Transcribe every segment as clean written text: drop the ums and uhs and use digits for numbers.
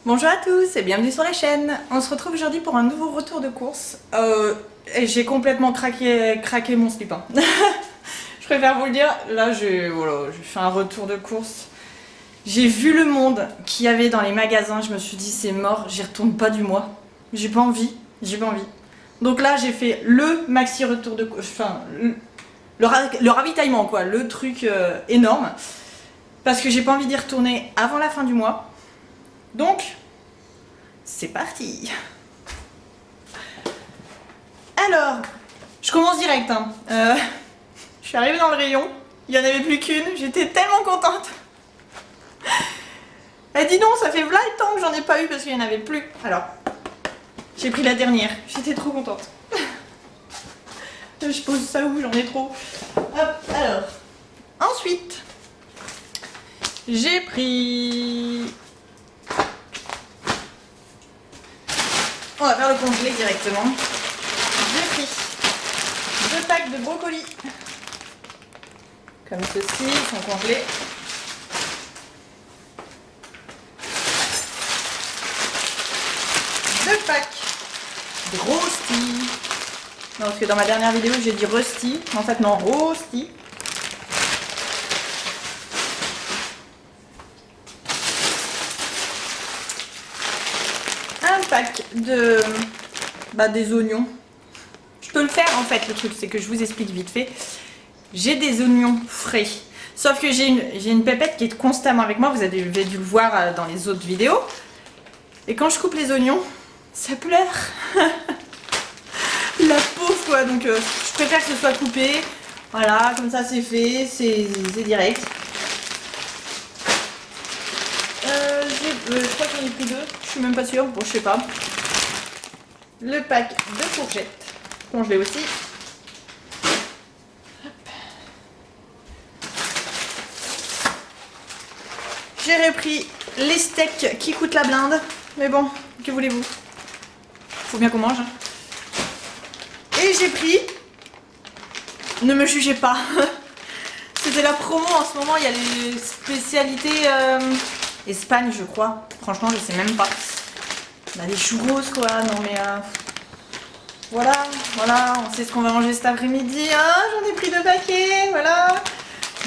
Bonjour à tous et bienvenue sur la chaîne. On se retrouve aujourd'hui pour un nouveau retour de course. Et j'ai complètement craqué mon slip. Hein. Je préfère vous le dire. Là, j'ai fait un retour de course. J'ai vu le monde qu'il y avait dans les magasins. Je me suis dit c'est mort, j'y retourne pas du mois. J'ai pas envie. Donc là, j'ai fait le maxi retour de course. Enfin, le ravitaillement quoi. Le truc énorme. Parce que j'ai pas envie d'y retourner avant la fin du mois. Donc, c'est parti. Alors, je commence direct. Hein. Je suis arrivée dans le rayon, il n'y en avait plus qu'une, j'étais tellement contente. Elle dit non, ça fait v'là le temps que j'en ai pas eu parce qu'il n'y en avait plus. Alors, j'ai pris la dernière, j'étais trop contente. Je pose ça où, j'en ai trop. Hop, alors, ensuite, j'ai pris... On va faire le congelé directement. J'ai pris 2 packs de brocolis. Comme ceci, ils sont congelés. Deux packs de rosti. Non, parce que dans ma dernière vidéo, j'ai dit rusty. En fait, non, rosti. Un pack de des oignons. Je peux le faire en fait, le truc c'est que je vous explique vite fait. J'ai des oignons frais. Sauf que j'ai une pépette qui est constamment avec moi, vous avez dû le voir dans les autres vidéos. Et quand je coupe les oignons, ça pleure. La pauvre quoi, donc je préfère que ce soit coupé. Voilà, comme ça c'est fait, c'est direct. Je crois que j'en ai pris 2, je suis même pas sûre, bon je sais pas. Le pack de courgettes, congelé aussi. J'ai repris les steaks qui coûtent la blinde, mais bon, que voulez-vous? Faut bien qu'on mange. Et j'ai pris, ne me jugez pas, c'était la promo en ce moment, il y a les spécialités Espagne je crois, franchement je sais même pas. On a des churros quoi, non mais voilà, on sait ce qu'on va manger cet après-midi, hein, j'en ai pris 2 paquets, voilà.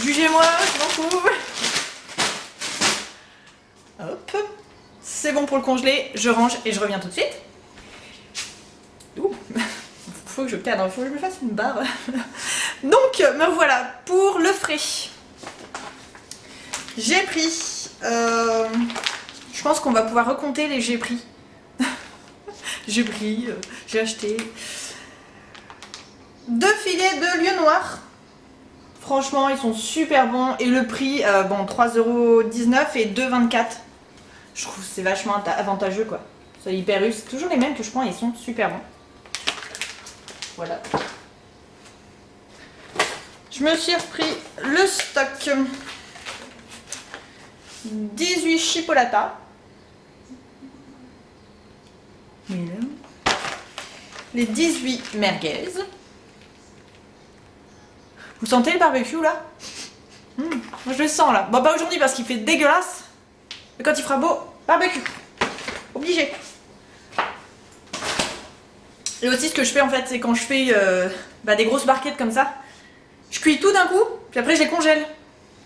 Jugez-moi, je m'en fous. Hop, c'est bon pour le congeler, je range et je reviens tout de suite. Ouh, faut que je cadre, faut que je me fasse une barre. Donc, me voilà pour le frais. J'ai pris, je pense qu'on va pouvoir recompter les j'ai pris. J'ai acheté 2 filets de lieu noir. Franchement, ils sont super bons. Et le prix, bon, 3,19 € et 2,24 €. Je trouve que c'est vachement avantageux, quoi. C'est hyper riche. C'est toujours les mêmes que je prends, ils sont super bons. Voilà. Je me suis repris le stock. 18 chipolatas. Les 18 merguez. Vous sentez le barbecue là? Moi je le sens là. Bon pas aujourd'hui parce qu'il fait dégueulasse. Mais quand il fera beau, barbecue. Obligé. Et aussi ce que je fais en fait c'est quand je fais des grosses barquettes comme ça. Je cuis tout d'un coup, puis après je les congèle.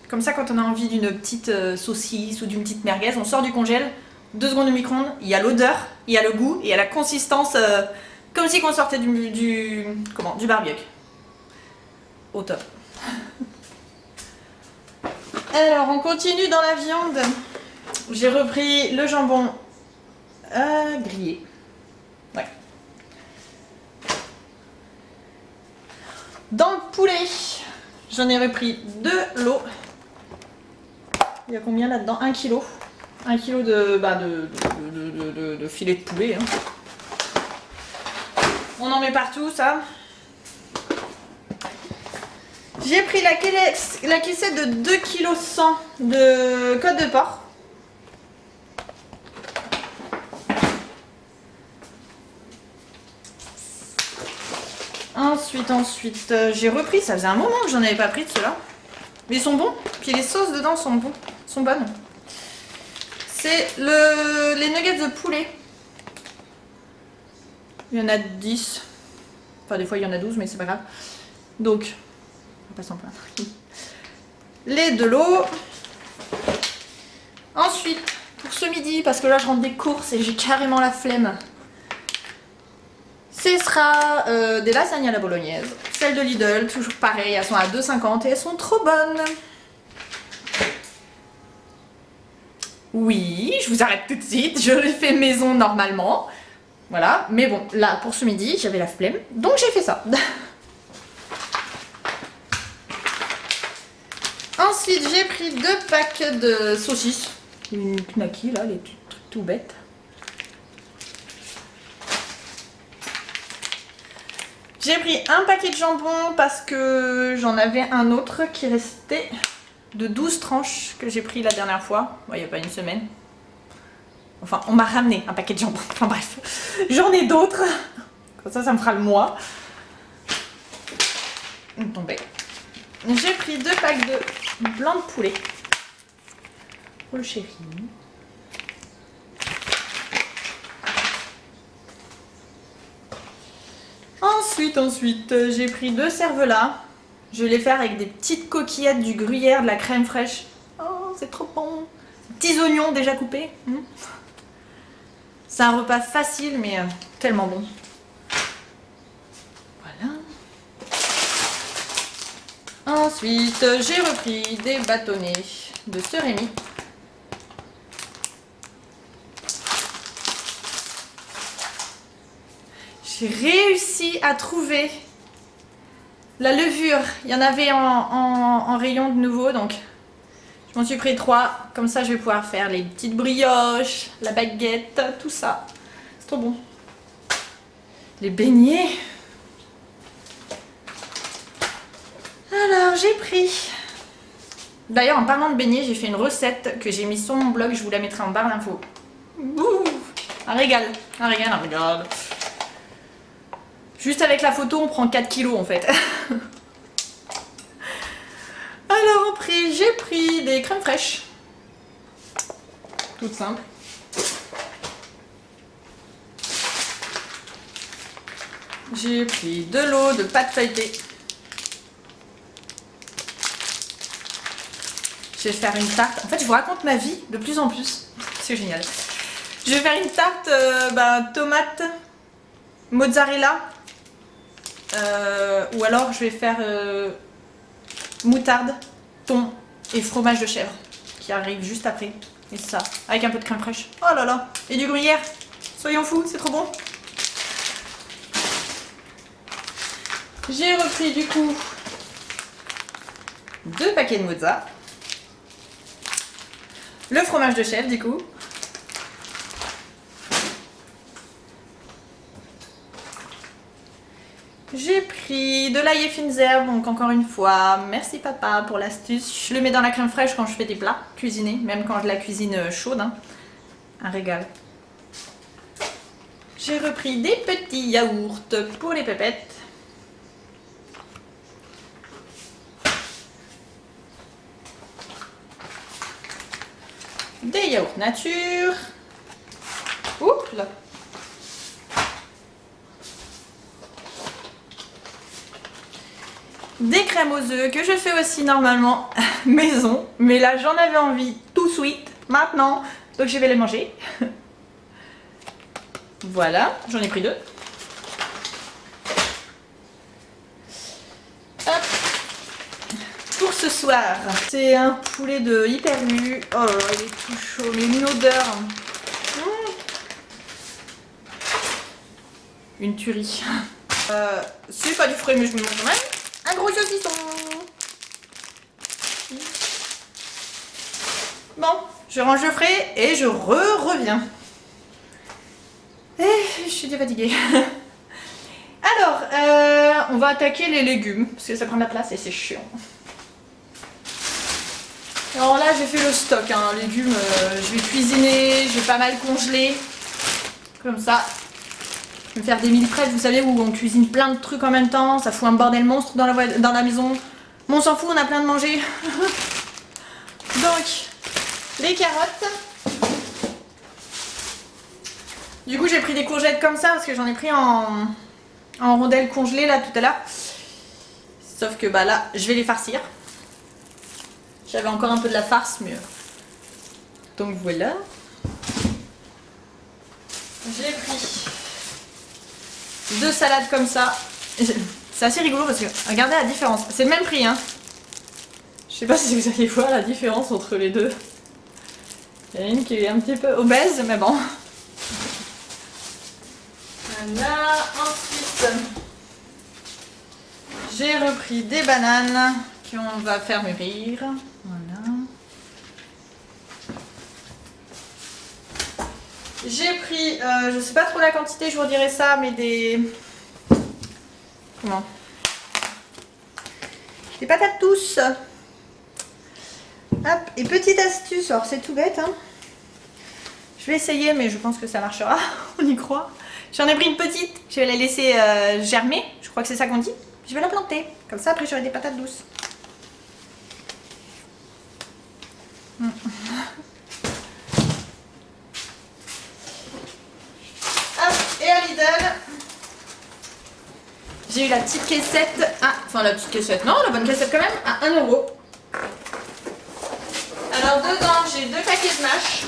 Comme ça quand on a envie d'une petite saucisse ou d'une petite merguez, on sort du congèle. 2 secondes de micro-ondes, il y a l'odeur, il y a le goût, et il y a la consistance comme si on sortait du barbecue. Au top. Alors on continue dans la viande. J'ai repris le jambon grillé. Ouais. Dans le poulet, j'en ai repris 2 lots. Il y a combien là-dedans? 1 kg. 1 kg de filet de poulet. Hein. On en met partout, ça. J'ai pris la caissette de 2,1 kg de côte de porc. Ensuite, j'ai repris, ça faisait un moment que j'en avais pas pris de ceux-là. Mais ils sont bons, puis les sauces dedans sont bonnes. C'est les nuggets de poulet. Il y en a 10. Enfin, des fois, il y en a 12, mais c'est pas grave. Donc, on va pas s'en plaindre. Les de l'eau. Ensuite, pour ce midi, parce que là, je rentre des courses et j'ai carrément la flemme. Ce sera des lasagnes à la bolognaise. Celles de Lidl, toujours pareil, elles sont à 2,50 et elles sont trop bonnes. Oui, je vous arrête tout de suite, je les fais maison normalement. Voilà, mais bon, là, pour ce midi, j'avais la flemme, donc j'ai fait ça. Ensuite, j'ai pris 2 packs de saucisses. Une knacky, là, les trucs tout bêtes. J'ai pris un paquet de jambon parce que j'en avais un autre qui restait de 12 tranches que j'ai pris la dernière fois. Bon, il n'y a pas une semaine. Enfin, on m'a ramené un paquet de jambon. Enfin bref, j'en ai d'autres. Comme ça me fera le mois. Tombé. J'ai pris 2 packs de blanc de poulet pour le chéri. Ensuite, j'ai pris 2 cervelas. Je vais les faire avec des petites coquillettes, du gruyère, de la crème fraîche. Oh, c'est trop bon. Petits oignons déjà coupés. C'est un repas facile, mais tellement bon. Voilà. Ensuite, j'ai repris des bâtonnets de Sœur Rémy. J'ai réussi à trouver la levure. Il y en avait en rayon de nouveau, donc je m'en suis pris 3. Comme ça, je vais pouvoir faire les petites brioches, la baguette, tout ça. C'est trop bon. Les beignets. Alors, j'ai pris... D'ailleurs, en parlant de beignets, j'ai fait une recette que j'ai mise sur mon blog. Je vous la mettrai en barre d'infos. Un régal. Un régal, un régal. Juste avec la photo, on prend 4 kilos en fait. Alors après, j'ai pris des crèmes fraîches. Toutes simples. J'ai pris de l'eau, de pâte feuilletée. Je vais faire une tarte. En fait, je vous raconte ma vie de plus en plus. C'est génial. Je vais faire une tarte tomate, mozzarella. Ou alors je vais faire moutarde, thon et fromage de chèvre qui arrive juste après. Et ça, avec un peu de crème fraîche. Oh là là, et du gruyère. Soyons fous, c'est trop bon. J'ai repris du coup 2 paquets de mozza. Le fromage de chèvre du coup. J'ai pris de l'ail et fines herbes, donc encore une fois, merci papa pour l'astuce. Je le mets dans la crème fraîche quand je fais des plats cuisinés, même quand je la cuisine chaude. Hein. Un régal. J'ai repris des petits yaourts pour les pépettes. Des yaourts nature. Oups là. Des crèmes aux œufs que je fais aussi normalement maison, mais là j'en avais envie tout sweet maintenant, donc je vais les manger. Voilà, j'en ai pris 2. Hop. Pour ce soir, c'est un poulet de Hyper U. Oh là là, il est tout chaud, mais une odeur. Une tuerie. C'est pas du frais, mais je me mange quand même. Un gros saucisson. Bon, je range le frais et je reviens. Je suis déjà fatiguée. Alors, on va attaquer les légumes, parce que ça prend de la place et c'est chiant. Alors là, j'ai fait le stock, hein. Légumes, je vais cuisiner, j'ai pas mal congelé. Comme ça. Je vais faire des meal prep, vous savez, où on cuisine plein de trucs en même temps. Ça fout un bordel monstre dans la maison. Mais on s'en fout, on a plein de manger. Donc, les carottes. Du coup j'ai pris des courgettes comme ça parce que j'en ai pris en rondelles congelées là tout à l'heure. Sauf que bah là je vais les farcir. J'avais encore un peu de la farce mais... Donc voilà. J'ai pris 2 salades comme ça. C'est assez rigolo parce que regardez la différence. C'est le même prix hein. Je sais pas si vous allez voir la différence entre les deux. Il y en a une qui est un petit peu obèse mais bon. Voilà, ensuite j'ai repris des bananes qu'on va faire mûrir. Voilà. J'ai pris, je sais pas trop la quantité, je vous redirai ça, mais des... Comment? Des patates douces. Hop, et petite astuce, alors c'est tout bête, hein. Je vais essayer, mais je pense que ça marchera, on y croit. J'en ai pris une petite, je vais la laisser germer, je crois que c'est ça qu'on dit. Je vais la planter, comme ça après j'aurai des patates douces. Hop, et à Lidl, j'ai eu la petite caissette, enfin la petite caissette, non, la bonne caissette quand même, à 1 €. Alors dedans, j'ai 2 paquets de mâche.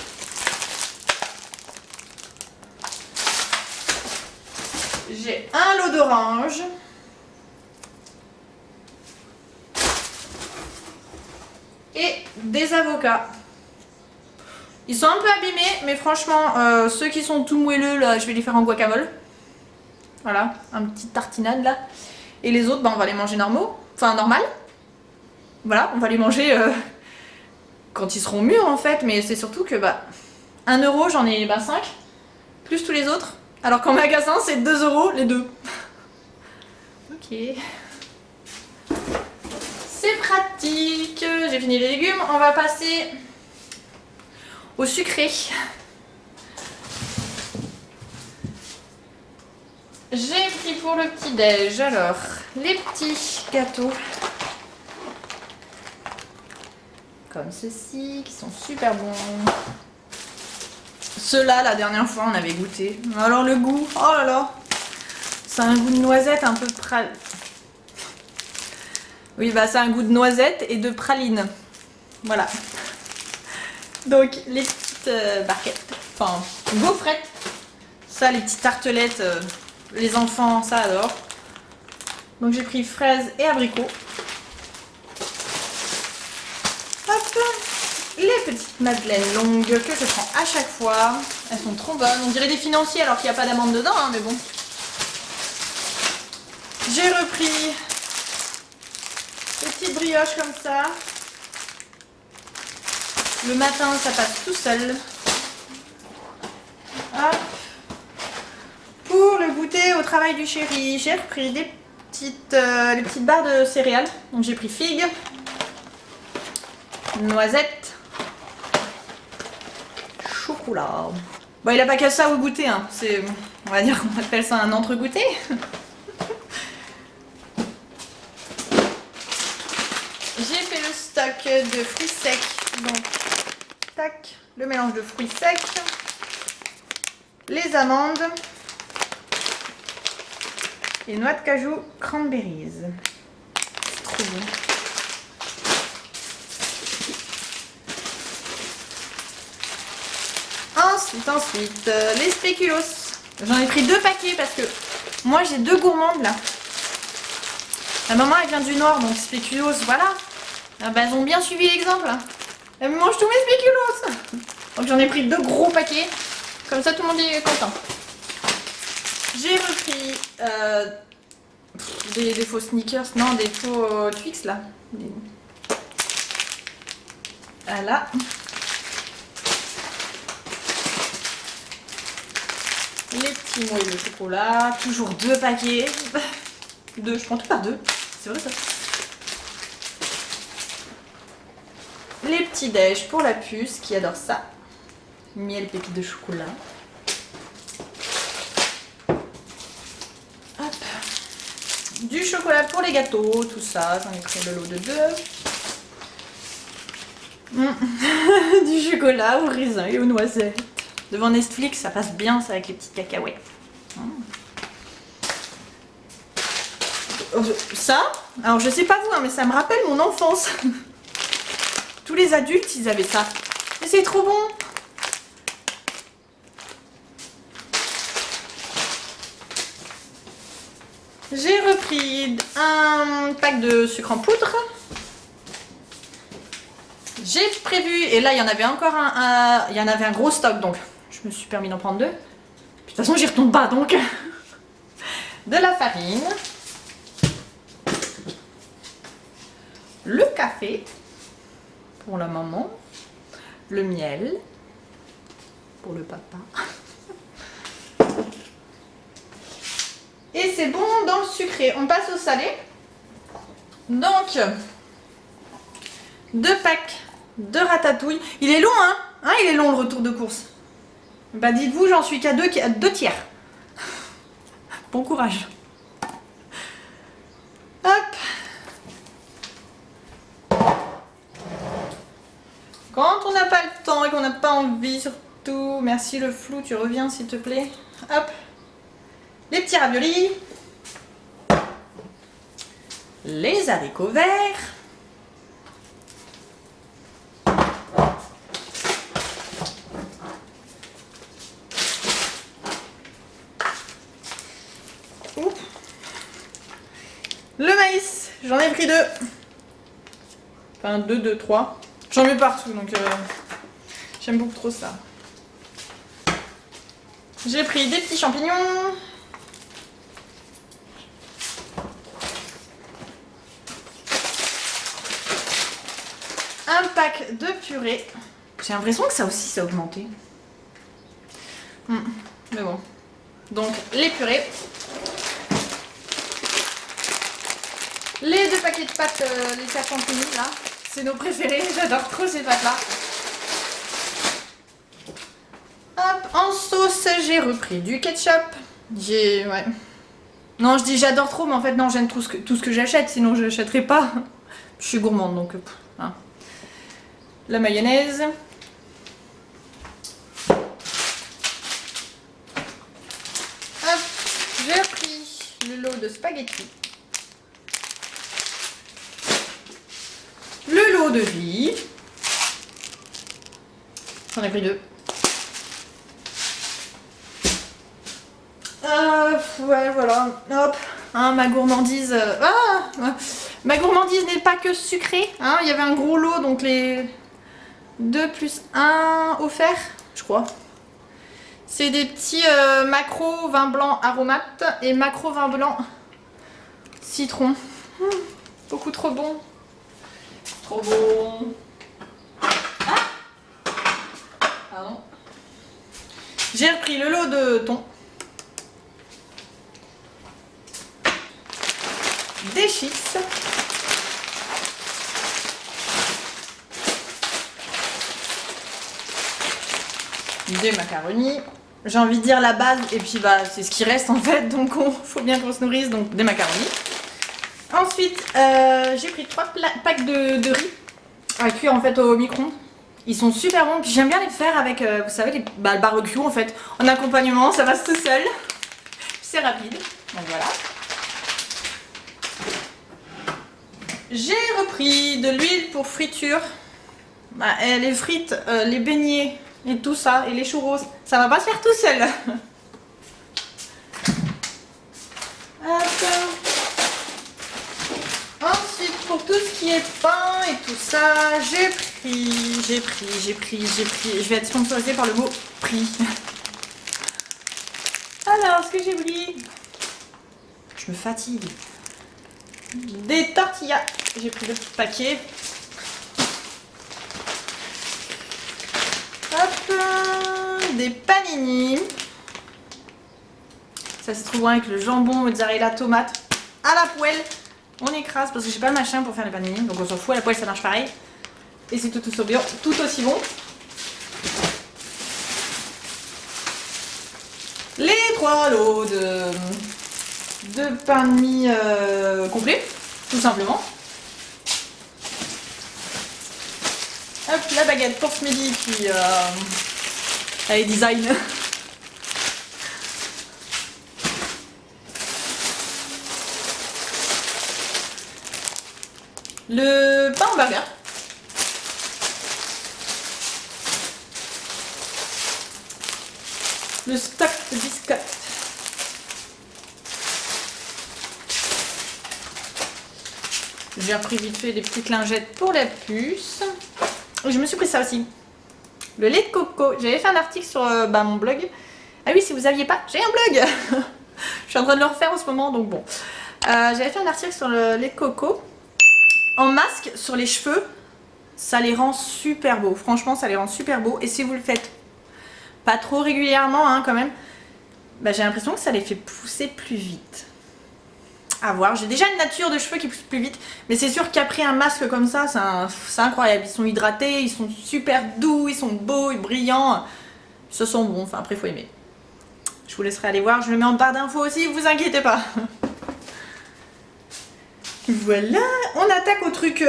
J'ai un lot d'orange. Et des avocats. Ils sont un peu abîmés, mais franchement, ceux qui sont tout moelleux, là, je vais les faire en guacamole. Voilà, un petit tartinade là. Et les autres, bah, on va les manger normaux. Enfin, normal. Voilà, on va les manger quand ils seront mûrs en fait. Mais c'est surtout que, bah, 1 €, j'en ai 5. Plus tous les autres. Alors qu'en magasin, c'est 2 € les deux. Ok. C'est pratique. J'ai fini les légumes. On va passer au sucré. J'ai pris pour le petit déj alors les petits gâteaux comme ceci qui sont super bons. Ceux-là, la dernière fois, on avait goûté. Alors le goût, oh là là, c'est un goût de noisette un peu praline. Oui, bah c'est un goût de noisette et de praline. Voilà. Donc les petites barquettes, enfin gaufrettes. Ça, les petites tartelettes, les enfants, ça adore. Donc j'ai pris fraises et abricots. Hop. Les petites madeleines longues que je prends à chaque fois. Elles sont trop bonnes. On dirait des financiers alors qu'il n'y a pas d'amande dedans, hein, mais bon. J'ai repris des petites brioches comme ça. Le matin, ça passe tout seul. Hop. Pour le goûter au travail du chéri, j'ai repris des les petites barres de céréales. Donc j'ai pris figues, noisettes, chocolat. Bon, il a pas qu'à ça au goûter, hein. C'est, on va dire qu'on appelle ça un entre-goûter. J'ai fait le stock de fruits secs. Donc, tac, le mélange de fruits secs, les amandes et noix de cajou cranberries. C'est trop bon. Ensuite, les spéculoos. J'en ai pris 2 paquets parce que moi j'ai 2 gourmandes là. La maman elle vient du nord donc spéculoos, voilà. Ah bah, elles ont bien suivi l'exemple. Elles me mangent tous mes spéculoos. Donc j'en ai pris 2 gros paquets. Comme ça tout le monde est content. J'ai repris des faux sneakers, non des faux Twix là. Voilà. Les petits moelleux de chocolat, toujours 2 paquets. 2, je prends tout par 2, c'est vrai ça. Les petits déj pour la puce qui adore ça. Miel pépites de chocolat. Hop. Du chocolat pour les gâteaux, tout ça, j'en ai pris le lot de 2. Du chocolat au raisin et aux noisettes. Devant Netflix, ça passe bien ça avec les petites cacahuètes. Ça, alors je sais pas vous, hein, mais ça me rappelle mon enfance. Tous les adultes, ils avaient ça. Mais c'est trop bon. J'ai repris un pack de sucre en poudre. J'ai prévu, et là il y en avait encore il y en avait un gros stock, donc je me suis permis d'en prendre 2. Puis, de toute façon j'y retourne pas, donc. De la farine. Le café pour la maman. Le miel pour le papa. Et c'est bon dans le sucré. On passe au salé. Donc, 2 packs de ratatouille. Il est long, hein, il est long le retour de course. Bah dites-vous, j'en suis qu'à 2 tiers. Bon courage. Hop. Quand on n'a pas le temps et qu'on n'a pas envie, surtout, merci le flou, tu reviens s'il te plaît. Hop. Les petits raviolis. Les haricots verts. Oups. Le maïs, j'en ai pris 2. Enfin 2, 3. J'en mets partout, donc j'aime beaucoup trop ça. J'ai pris des petits champignons. Un pack de purée. J'ai l'impression que ça aussi, ça a augmenté. Mais bon. Donc, les purées. Les 2 paquets de pâtes, les 4 champignons, là. C'est nos préférés. J'adore trop ces pâtes-là. Hop, en sauce, j'ai repris du ketchup. Ouais. Non, je dis j'adore trop, mais en fait, non, j'aime tout ce que j'achète. Sinon, je n'achèterais pas. Je suis gourmande, donc... hein. La mayonnaise. Hop, j'ai pris le lot de spaghettis. Le lot de riz. J'en ai pris 2. Ouais, voilà. Hop. Hein, ma gourmandise. Ma gourmandise n'est pas que sucrée. Hein, il y avait un gros lot, donc les 2 plus 1 offert, je crois. C'est des petits macro vin blanc aromate et macro vin blanc citron. Beaucoup trop bon. Trop bon. Ah, pardon. J'ai repris le lot de thon. Des chips. Des macaronis. J'ai envie de dire la base et puis bah c'est ce qui reste en fait, donc faut bien qu'on se nourrisse, donc des macaronis. Ensuite j'ai pris 3 packs de riz à cuire en fait au micro-ondes. Ils sont super bons, puis j'aime bien les faire avec vous savez le barbecue en fait, en accompagnement, ça passe tout seul. C'est rapide, donc voilà. J'ai repris de l'huile pour friture. Bah, les frites, les beignets et tout ça, et les churros, ça va pas se faire tout seul. Hop. Ensuite, pour tout ce qui est pain et tout ça, j'ai pris. Je vais être sponsorisée par le mot prix. Alors, ce que j'ai oublié, je me fatigue. Des tortillas, j'ai pris 2 petits paquets. Hop, des panini. Ça se trouve avec le jambon, mozzarella, tomate. À la poêle, on écrase parce que j'ai pas le machin pour faire les panini. Donc on s'en fout, à la poêle ça marche pareil. Et c'est tout aussi bon. Les 3 lots de pain de mie complet, tout simplement. Hop, la baguette pour ce midi, puis Allez, design. Le pain en burger. Le stock de biscottes. J'ai repris vite fait des petites lingettes pour la puce. Et je me suis pris ça aussi. Le lait de coco. J'avais fait un article sur mon blog. Ah oui, si vous aviez pas, j'ai un blog. Je suis en train de le refaire en ce moment, donc bon. J'avais fait un article sur le lait de coco. En masque sur les cheveux, ça les rend super beaux. Franchement, ça les rend super beaux. Et si vous le faites pas trop régulièrement, hein, quand même, bah, j'ai l'impression que ça les fait pousser plus vite. À voir. J'ai déjà une nature de cheveux qui pousse plus vite. Mais c'est sûr qu'après un masque comme ça, c'est incroyable. Ils sont hydratés, ils sont super doux, ils sont beaux et brillants. Ils se sont bons. Enfin, après, il faut aimer. Je vous laisserai aller voir. Je le mets en barre d'infos aussi, vous inquiétez pas. Voilà, on attaque au truc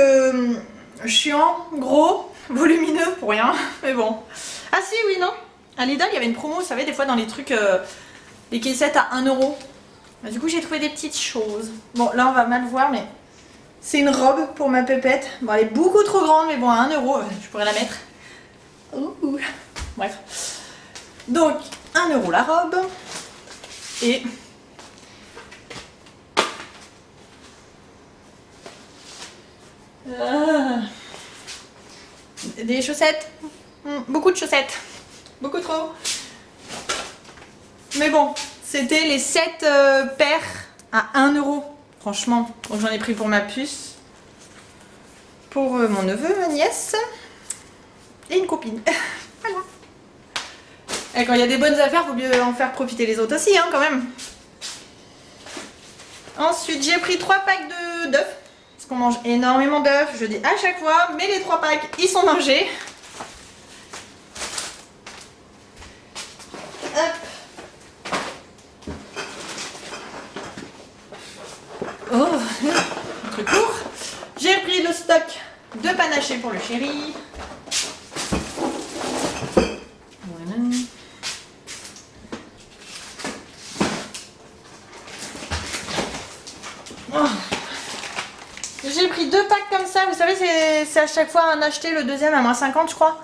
chiant, gros, volumineux, pour rien, mais bon. Ah si, oui, non. À Lidl, il y avait une promo, vous savez, des fois dans les trucs, les caissettes à 1 €. Bah, du coup, j'ai trouvé des petites choses. Bon, là, on va mal voir, mais c'est une robe pour ma pépette. Bon, elle est beaucoup trop grande, mais bon, à 1 €, je pourrais la mettre. Ouh. Bref. Donc, 1 € la robe. Et... des chaussettes, beaucoup de chaussettes, beaucoup trop. Mais bon, c'était les 7 paires à 1 €, franchement. Donc j'en ai pris pour ma puce, pour mon neveu, ma nièce et une copine. Voilà. Et quand il y a des bonnes affaires, il faut mieux en faire profiter les autres aussi, hein, quand même. Ensuite, j'ai pris 3 packs d'œufs. Qu'on mange énormément d'œufs, je dis à chaque fois, mais les 3 packs, ils sont mangés. Hop. Oh, un truc court. J'ai pris le stock de panaché pour le chéri. Voilà. Oh. J'ai pris 2 packs comme ça, vous savez, c'est à chaque fois un acheté, le deuxième à -50 je crois.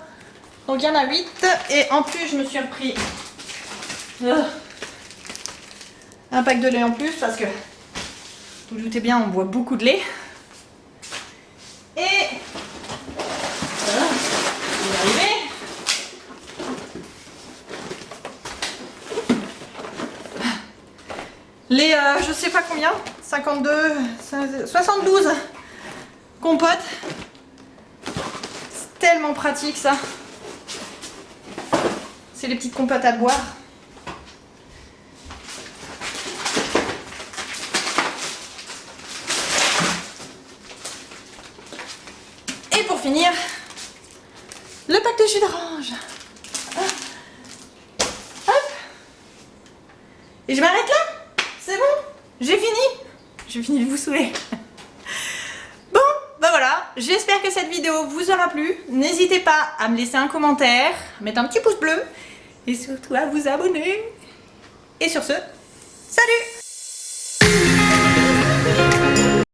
Donc il y en a 8 et en plus je me suis repris un pack de lait en plus parce que vous vous doutez bien, on boit beaucoup de lait. Et voilà, on est arrivé. Les je sais pas combien, 52, 72 compotes. C'est tellement pratique ça. C'est les petites compotes à boire. Et pour finir, le pack de jus d'orange. Hop. Et je m'arrête là. C'est bon, j'ai fini. J'ai fini de vous saouler. Bon, bah voilà, j'espère que cette vidéo vous aura plu. N'hésitez pas à me laisser un commentaire, mettre un petit pouce bleu et surtout à vous abonner. Et sur ce, salut!